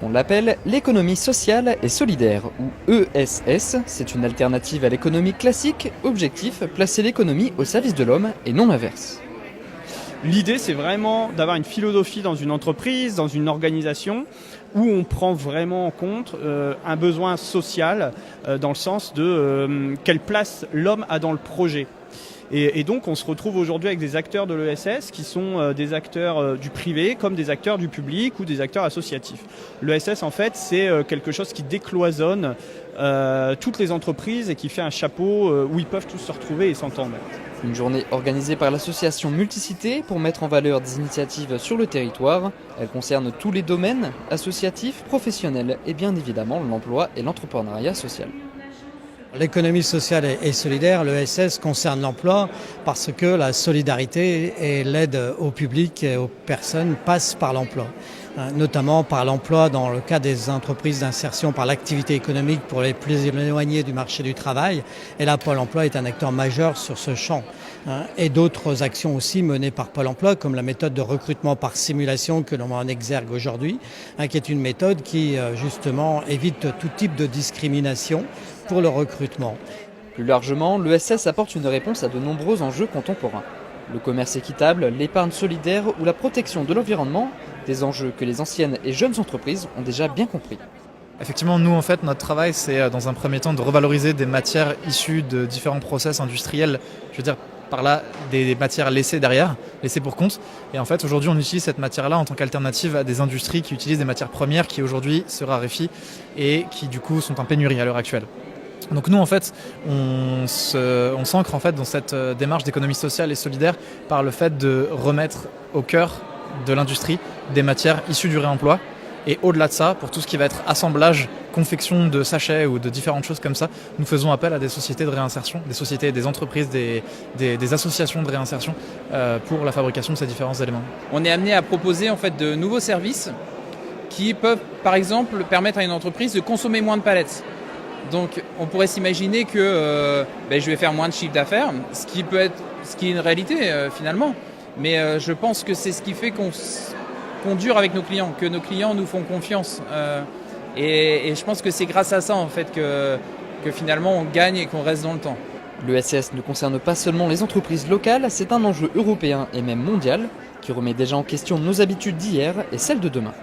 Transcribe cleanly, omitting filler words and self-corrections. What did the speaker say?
On l'appelle l'économie sociale et solidaire, ou ESS. C'est une alternative à l'économie classique. Objectif, placer l'économie au service de l'homme et non l'inverse. L'idée, c'est vraiment d'avoir une philosophie dans une entreprise, dans une organisation, où on prend vraiment en compte un besoin social, dans le sens de quelle place l'homme a dans le projet. Et donc on se retrouve aujourd'hui avec des acteurs de l'ESS qui sont des acteurs du privé comme des acteurs du public ou des acteurs associatifs. L'ESS en fait c'est quelque chose qui décloisonne toutes les entreprises et qui fait un chapeau où ils peuvent tous se retrouver et s'entendre. Une journée organisée par l'association Multicité pour mettre en valeur des initiatives sur le territoire. Elle concerne tous les domaines, associatifs, professionnels et bien évidemment l'emploi et l'entrepreneuriat social. L'économie sociale et solidaire, l'ESS, concerne l'emploi parce que la solidarité et l'aide au public et aux personnes passent par l'emploi. Notamment par l'emploi dans le cas des entreprises d'insertion par l'activité économique pour les plus éloignés du marché du travail. Et là, Pôle emploi est un acteur majeur sur ce champ. Et d'autres actions aussi menées par Pôle emploi, comme la méthode de recrutement par simulation que l'on met en exergue aujourd'hui, qui est une méthode qui, justement, évite tout type de discrimination pour le recrutement. Plus largement, l'ESS apporte une réponse à de nombreux enjeux contemporains. Le commerce équitable, l'épargne solidaire ou la protection de l'environnement, des enjeux que les anciennes et jeunes entreprises ont déjà bien compris. Effectivement, nous, en fait, notre travail, c'est dans un premier temps de revaloriser des matières issues de différents process industriels, je veux dire par là des matières laissées derrière, laissées pour compte. Et en fait, aujourd'hui, on utilise cette matière-là en tant qu'alternative à des industries qui utilisent des matières premières qui aujourd'hui se raréfient et qui, du coup, sont en pénurie à l'heure actuelle. Donc nous en fait on s'ancre en fait dans cette démarche d'économie sociale et solidaire par le fait de remettre au cœur de l'industrie des matières issues du réemploi et au-delà de ça, pour tout ce qui va être assemblage, confection de sachets ou de différentes choses comme ça, nous faisons appel à des sociétés de réinsertion, des sociétés, des entreprises, des associations de réinsertion pour la fabrication de ces différents éléments. On est amené à proposer en fait de nouveaux services qui peuvent par exemple permettre à une entreprise de consommer moins de palettes. Donc on pourrait s'imaginer que je vais faire moins de chiffre d'affaires, ce qui est une réalité finalement. Mais je pense que c'est ce qui fait qu'on dure avec nos clients, que nos clients nous font confiance. Et je pense que c'est grâce à ça en fait que finalement on gagne et qu'on reste dans le temps. L'ESS ne concerne pas seulement les entreprises locales, c'est un enjeu européen et même mondial qui remet déjà en question nos habitudes d'hier et celles de demain.